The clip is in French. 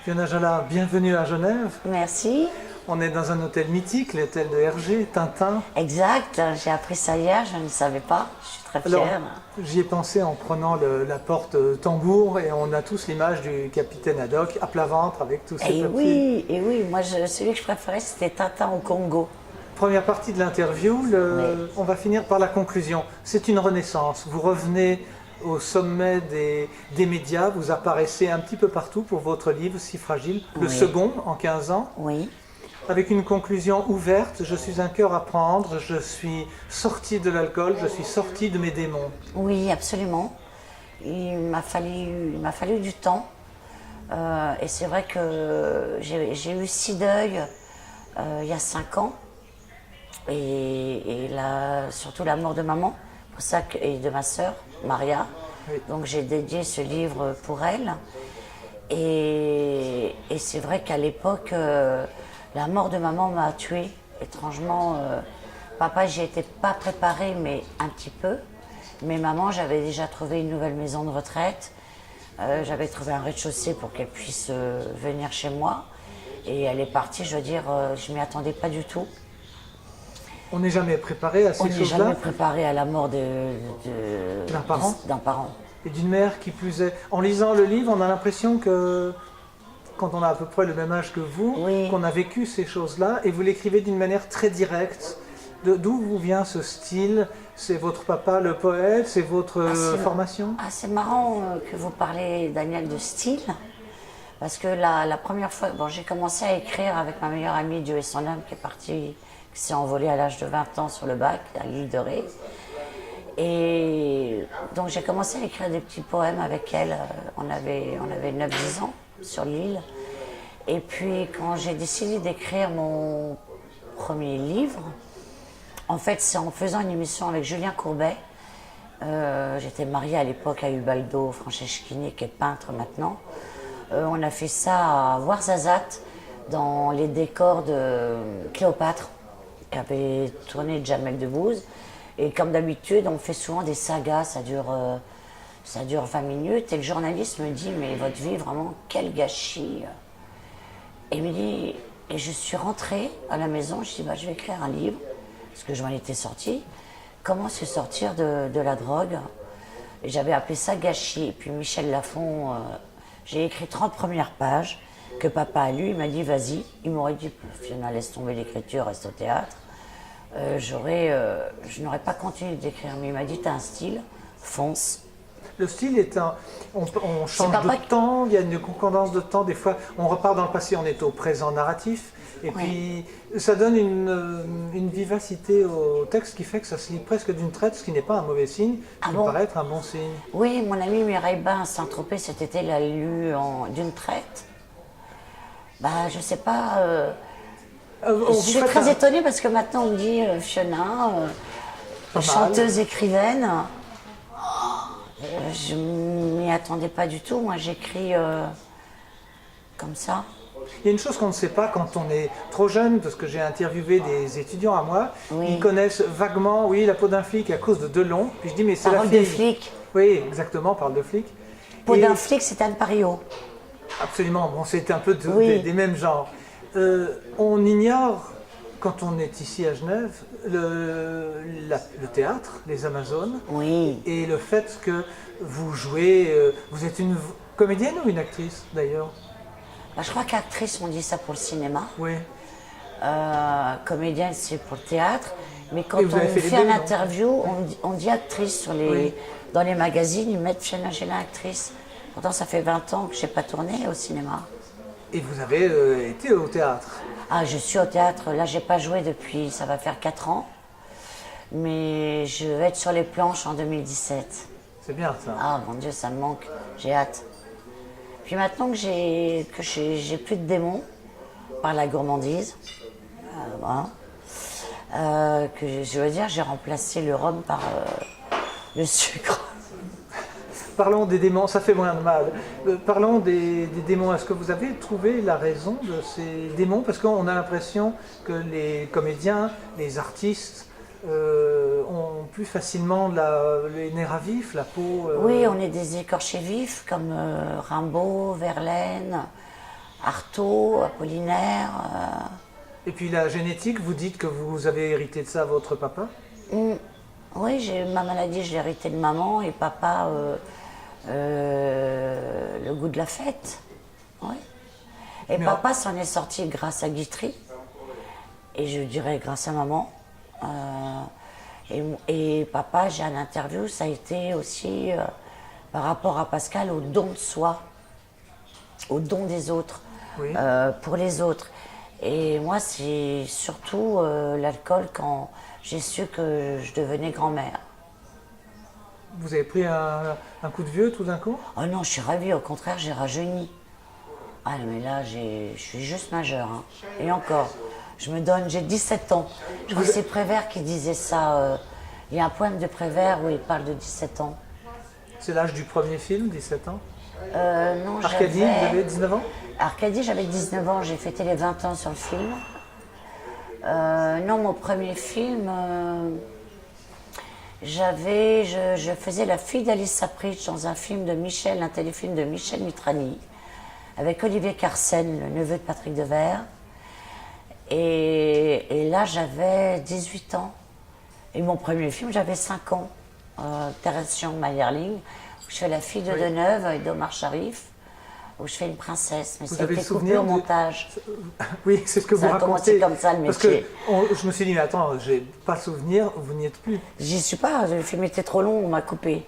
Fiona Jala, bienvenue à Genève. Merci. On est dans un hôtel mythique, l'hôtel de Hergé, Tintin. Exact, j'ai appris ça hier, je ne savais pas. Je suis très Alors, fière. j'y ai pensé en prenant la porte tambour et on a tous l'image du capitaine Haddock à plat ventre avec tous ses papiers. Et oui, moi celui que je préférais c'était Tintin au Congo. Première partie de l'interview, on va finir par la conclusion. C'est une renaissance. Vous revenez au sommet des médias, vous apparaissez un petit peu partout pour votre livre Si fragile, le second en 15 ans. Oui. Avec une conclusion ouverte, je suis un cœur à prendre, je suis sorti de l'alcool, je suis sorti de mes démons. Oui, absolument. Il m'a fallu du temps. Et c'est vrai que j'ai eu 6 deuils il y a 5 ans. Et là, surtout la mort de maman pour ça et de ma sœur, Maria. Oui. Donc j'ai dédié ce livre pour elle. Et c'est vrai qu'à l'époque, la mort de maman m'a tuée. Étrangement, papa, j'y étais pas préparée, mais un petit peu. Mais maman, j'avais déjà trouvé une nouvelle maison de retraite. J'avais trouvé un rez-de-chaussée pour qu'elle puisse venir chez moi. Et elle est partie, je veux dire, je m'y attendais pas du tout. On n'est jamais préparé à ces On n'est choses-là. jamais préparé à la mort d'un parent. Et d'une mère qui plus est. En lisant le livre, on a l'impression que, quand on a à peu près le même âge que vous, Oui. qu'on a vécu ces choses-là, et vous l'écrivez d'une manière très directe. D'où vous vient ce style? C'est votre papa le poète? C'est votre formation? Ah, c'est marrant que vous parlez, Daniel, de style. Parce que la première fois, bon, j'ai commencé à écrire avec ma meilleure amie, Dieu et son âme, qui s'est envolée à l'âge de 20 ans sur le bac, à l'île de Ré. Et donc j'ai commencé à écrire des petits poèmes avec elle. On avait 9-10 ans sur l'île. Et puis quand j'ai décidé d'écrire mon premier livre, en fait c'est en faisant une émission avec Julien Courbet. J'étais mariée à l'époque à Ubaldo Franceschini, qui est peintre maintenant. On a fait ça à Ouarzazate, dans les décors de Cléopâtre, qui avait tourné Jamel Debbouze. Et comme d'habitude, on fait souvent des sagas, ça dure 20 minutes. Et le journaliste me dit, mais votre vie, vraiment, quel gâchis. Et il me dit, et je suis rentrée à la maison, je dis, bah, je vais écrire un livre, parce que je m'en étais sortie. Comment se sortir de la drogue? Et j'avais appelé ça gâchis. Et puis Michel Lafon, j'ai écrit 30 premières pages, que papa a lu, il m'a dit, vas-y. Il m'aurait dit, Fiona, laisse tomber l'écriture, reste au théâtre. Je n'aurais pas continué d'écrire, mais il m'a dit, t'as un style, fonce. Le style est on change de temps, il y a une concordance de temps, des fois on repart dans le passé, on est au présent narratif, et puis ça donne une vivacité au texte qui fait que ça se lit presque d'une traite, ce qui n'est pas un mauvais signe, ce qui me paraît être un bon signe. Oui, mon ami Mireille Bain à Saint-Tropez cet été l'a lu d'une traite. Bah, je sais pas... je suis très étonnée parce que maintenant on me dit Fiona, chanteuse, écrivaine. Je m'y attendais pas du tout. Moi, j'écris comme ça. Il y a une chose qu'on ne sait pas quand on est trop jeune, parce que j'ai interviewé des étudiants à moi, ils connaissent vaguement, oui, la peau d'un flic à cause de Delon. Puis je dis, mais c'est la fille. De flic. Oui, exactement, parle de flic. Peau d'un flic, c'est Anne Pariot. Absolument, bon, c'est un peu des mêmes genres. On ignore, quand on est ici à Genève, le théâtre, les Amazones, et le fait que vous jouez, vous êtes une comédienne ou une actrice d'ailleurs? Bah, je crois qu'actrice, on dit ça pour le cinéma. Oui. Comédienne, c'est pour le théâtre. Mais quand on fait une interview, on dit actrice dans les magazines, ils mettent Fiona Jala actrice. Pourtant, ça fait 20 ans que je n'ai pas tourné au cinéma. Et vous avez été au théâtre? Ah, je suis au théâtre. Là, j'ai pas joué depuis, ça va faire 4 ans. Mais je vais être sur les planches en 2017. C'est bien ça. Ah, mon Dieu, ça me manque. J'ai hâte. Puis maintenant que j'ai plus de démons, par la gourmandise, que je veux dire, j'ai remplacé le rhum par le sucre. Parlons des démons, ça fait moins de mal. Parlons des démons. Est-ce que vous avez trouvé la raison de ces démons? Parce qu'on a l'impression que les comédiens, les artistes, ont plus facilement les nerfs à vif, la peau... Oui, on est des écorchés vifs comme Rimbaud, Verlaine, Artaud, Apollinaire. Et puis la génétique, vous dites que vous avez hérité de ça à votre papa? Oui, ma maladie, je l'ai héritée de maman et papa, le goût de la fête. Oui. Et papa s'en est sorti grâce à Guitry, et je dirais grâce à maman. Et papa, j'ai un interview, ça a été aussi par rapport à Pascal, au don de soi, au don des autres, oui. Pour les autres. Et moi, c'est surtout l'alcool quand j'ai su que je devenais grand-mère. Vous avez pris un coup de vieux tout d'un coup? Oh non, je suis ravie, au contraire, j'ai rajeuni. Ah mais là, je suis juste majeure. Hein. Et encore, j'ai 17 ans. Je crois que c'est Prévert qui disait ça. Il y a un poème de Prévert où il parle de 17 ans. C'est l'âge du premier film, 17 ans? Non, Arcadie, vous avez 19 ans? Arcadie, j'avais 19 ans, j'ai fêté les 20 ans sur le film. Non, mon premier film, je faisais la fille d'Alice Sapritch dans un téléfilm de Michel Mitrani, avec Olivier Carsen, le neveu de Patrick Devers. Et là, j'avais 18 ans. Et mon premier film, j'avais 5 ans. Thérèse Chiang Mayerling, où je fais la fille de Deneuve et d'Omar Sharif, où je fais une princesse. Mais ça a été coupé au montage. Oui, c'est ce que vous racontez. Ça a commencé comme ça, le métier. Parce que je me suis dit, mais attends, j'ai pas le souvenir, vous n'y êtes plus. J'y suis pas, le film était trop long, on m'a coupé.